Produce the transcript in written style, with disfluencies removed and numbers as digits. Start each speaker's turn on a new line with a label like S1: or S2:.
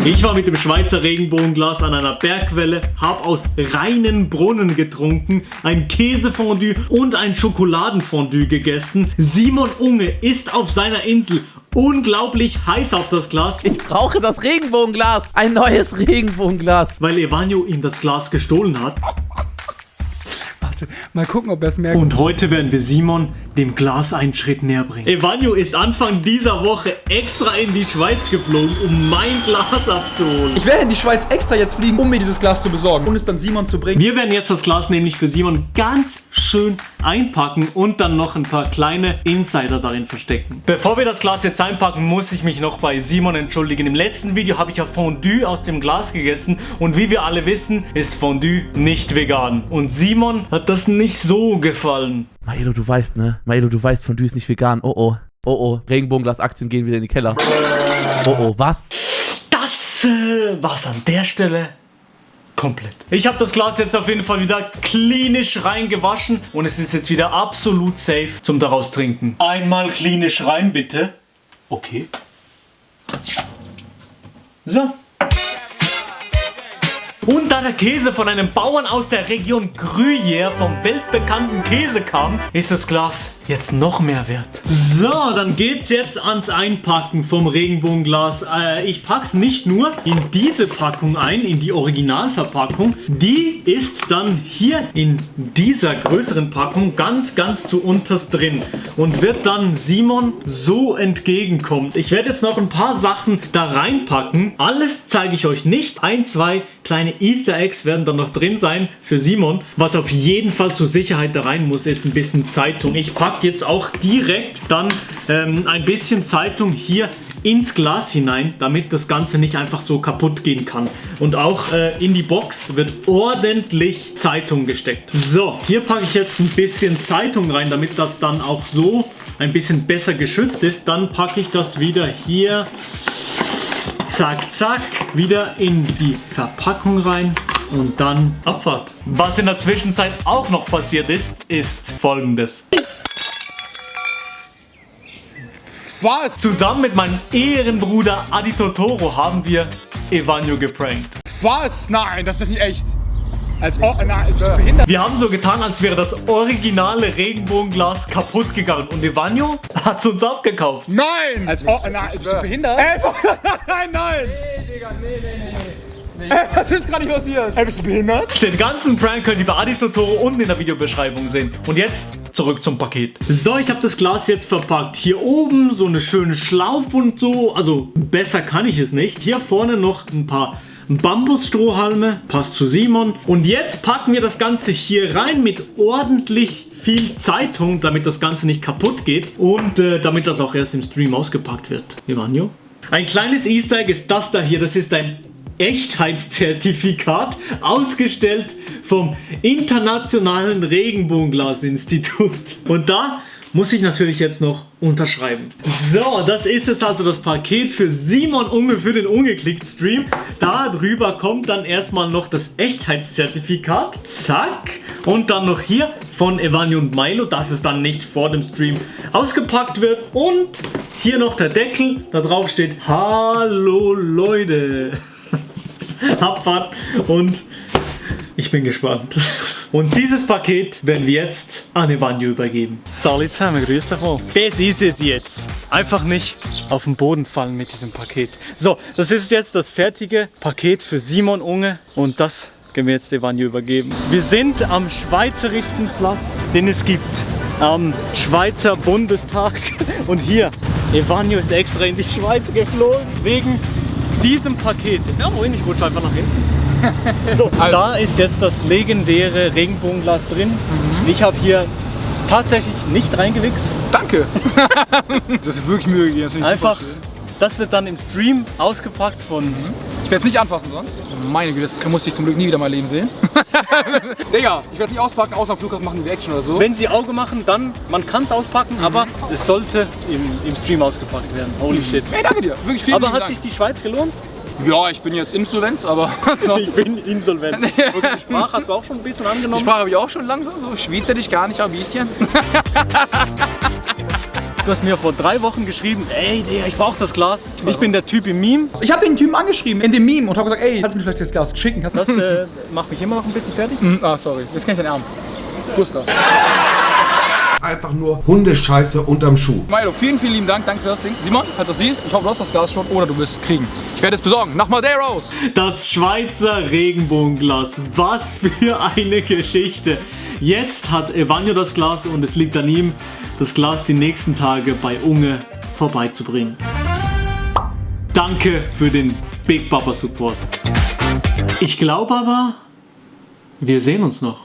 S1: Ich war mit dem Schweizer Regenbogenglas an einer Bergquelle, habe aus reinen Brunnen getrunken, ein Käsefondue und ein Schokoladenfondue gegessen. Simon Unge ist auf seiner Insel unglaublich heiß auf das Glas.
S2: Ich brauche das Regenbogenglas. Ein neues Regenbogenglas.
S1: Weil Evanio ihm das Glas gestohlen hat.
S3: Mal gucken, ob er es merkt.
S1: Und heute werden wir Simon dem Glas einen Schritt näher bringen. Evanio ist Anfang dieser Woche extra in die Schweiz geflogen, um mein Glas abzuholen.
S3: Ich werde in die Schweiz extra jetzt fliegen, um mir dieses Glas zu besorgen und es dann Simon zu bringen.
S1: Wir werden jetzt das Glas nämlich für Simon ganz schön einpacken und dann noch ein paar kleine Insider darin verstecken. Bevor wir das Glas jetzt einpacken, muss ich mich noch bei Simon entschuldigen. Im letzten Video habe ich ja Fondue aus dem Glas gegessen und wie wir alle wissen, ist Fondue nicht vegan. Und Simon hat das nicht so gefallen.
S2: Maelo, du weißt, ne? Maelo, du weißt, Fondue ist nicht vegan. Oh oh. Oh oh. Regenbogenglas-Aktien gehen wieder in den Keller. Oh oh, was?
S1: Das war's an der Stelle komplett. Ich habe das Glas jetzt auf jeden Fall wieder klinisch reingewaschen und es ist jetzt wieder absolut safe zum daraus trinken. Einmal klinisch rein, bitte. Okay. So. Und da der Käse von einem Bauern aus der Region Gruyère vom weltbekannten Käse kam, ist das Glas jetzt noch mehr wert. So, dann geht's jetzt ans Einpacken vom Regenbogenglas. Ich pack's nicht nur in diese Packung ein, in die Originalverpackung. Die ist dann hier in dieser größeren Packung ganz zu unterst drin und wird dann Simon so entgegenkommen. Ich werde jetzt noch ein paar Sachen da reinpacken. Alles zeige ich euch nicht. Ein, zwei kleine Easter Eggs werden dann noch drin sein für Simon. Was auf jeden Fall zur Sicherheit da rein muss, ist ein bisschen Zeitung. Ich packe jetzt auch direkt dann ein bisschen Zeitung hier ins Glas hinein, damit das Ganze nicht einfach so kaputt gehen kann. Und auch in die Box wird ordentlich Zeitung gesteckt. So, hier packe ich jetzt ein bisschen Zeitung rein, damit das dann auch so ein bisschen besser geschützt ist. Dann packe ich das wieder hier, zack, zack, wieder in die Verpackung rein. Und dann Abfahrt. Was in der Zwischenzeit auch noch passiert ist Folgendes.
S3: Was?
S1: Zusammen mit meinem Ehrenbruder Adi Totoro haben wir Evanio geprankt.
S3: Was? Nein, das ist nicht echt. Als nein, bist du behindert?
S1: Wir haben so getan, als wäre das originale Regenbogenglas kaputt gegangen. Und Evanio hat es uns abgekauft.
S3: Nein! Als nein, bist du behindert? Nein! Nee, Digga, nee. Was ist gerade nicht passiert? Bist du behindert?
S1: Den ganzen Prank könnt ihr bei Adi Totoro unten in der Videobeschreibung sehen. Und jetzt zurück zum Paket. So, ich habe das Glas jetzt verpackt. Hier oben so eine schöne Schlaufe und so. Also besser kann ich es nicht. Hier vorne noch ein paar Bambusstrohhalme. Passt zu Simon. Und jetzt packen wir das Ganze hier rein mit ordentlich viel Zeitung, damit das Ganze nicht kaputt geht. Und damit das auch erst im Stream ausgepackt wird. Evanio? Ein kleines Easter Egg ist das da hier. Das ist ein Echtheitszertifikat, ausgestellt vom Internationalen Regenbogenglas-Institut. Und da muss ich natürlich jetzt noch unterschreiben. So, das ist es also, das Paket für Simon Unge für den Ungeklickt-Stream. Da drüber kommt dann erstmal noch das Echtheitszertifikat. Zack. Und dann noch hier von Evanio und Milo, dass es dann nicht vor dem Stream ausgepackt wird. Und hier noch der Deckel, da drauf steht: Hallo Leute. Abfahrt und ich bin gespannt. Und dieses Paket werden wir jetzt an Evanio übergeben. Salut zusammen, grüß euch mal. Das ist es jetzt. Einfach nicht auf den Boden fallen mit diesem Paket. So, das ist jetzt das fertige Paket für Simon Unge und das können wir jetzt Evanio übergeben. Wir sind am schweizerischen Platz, den es gibt. Am Schweizer Bundestag. Und hier, Evanio ist extra in die Schweiz geflogen wegen diesem Paket. Ja, wohin? Ich rutsche einfach nach hinten. So, da ist jetzt das legendäre Regenbogenglas drin. Ich habe hier tatsächlich nicht reingewichst.
S3: Danke. Das ist wirklich Mühe gegeben. Das
S1: einfach, das wird dann im Stream ausgepackt von...
S3: Ich werde es nicht anfassen sonst. Meine Güte, das muss ich zum Glück nie wieder mal Leben sehen. Digga, ich werde es nicht auspacken, außer am Flughafen machen wir Action oder so.
S1: Wenn sie Auge machen, dann, man kann es auspacken, aber es sollte im Stream ausgepackt werden. Holy shit.
S3: Ey, danke dir. Wirklich vielen
S1: Aber hat
S3: Dank.
S1: sich die Schweiz gelohnt?
S3: Ja, ich bin jetzt Insolvenz, aber...
S1: Ich bin insolvent. Und die Sprache hast du auch schon ein bisschen angenommen?
S3: Die Sprache habe ich auch schon langsam, so Schweizerisch gar nicht, ein bisschen.
S1: Du hast mir vor 3 Wochen geschrieben, ey Digga, ich brauch das Glas. Ich bin der Typ im Meme.
S3: Ich habe den Typen angeschrieben in dem Meme und habe gesagt, ey, kannst du mir vielleicht das Glas schicken?
S1: Das macht mich immer noch ein bisschen fertig.
S3: Sorry. Jetzt kann ich deinen Arm. Gustav.
S4: Einfach nur Hundescheiße unterm Schuh.
S3: Milo, vielen, vielen lieben Dank. Danke für das Ding. Simon, falls du das siehst, ich hoffe, du hast das Glas schon oder du wirst es kriegen. Ich werde es besorgen. Nach Madeiros.
S1: Das Schweizer Regenbogenglas. Was für eine Geschichte. Jetzt hat Evanio das Glas und es liegt an ihm, das Glas die nächsten Tage bei Unge vorbeizubringen. Danke für den Big Papa Support. Ich glaube aber, wir sehen uns noch.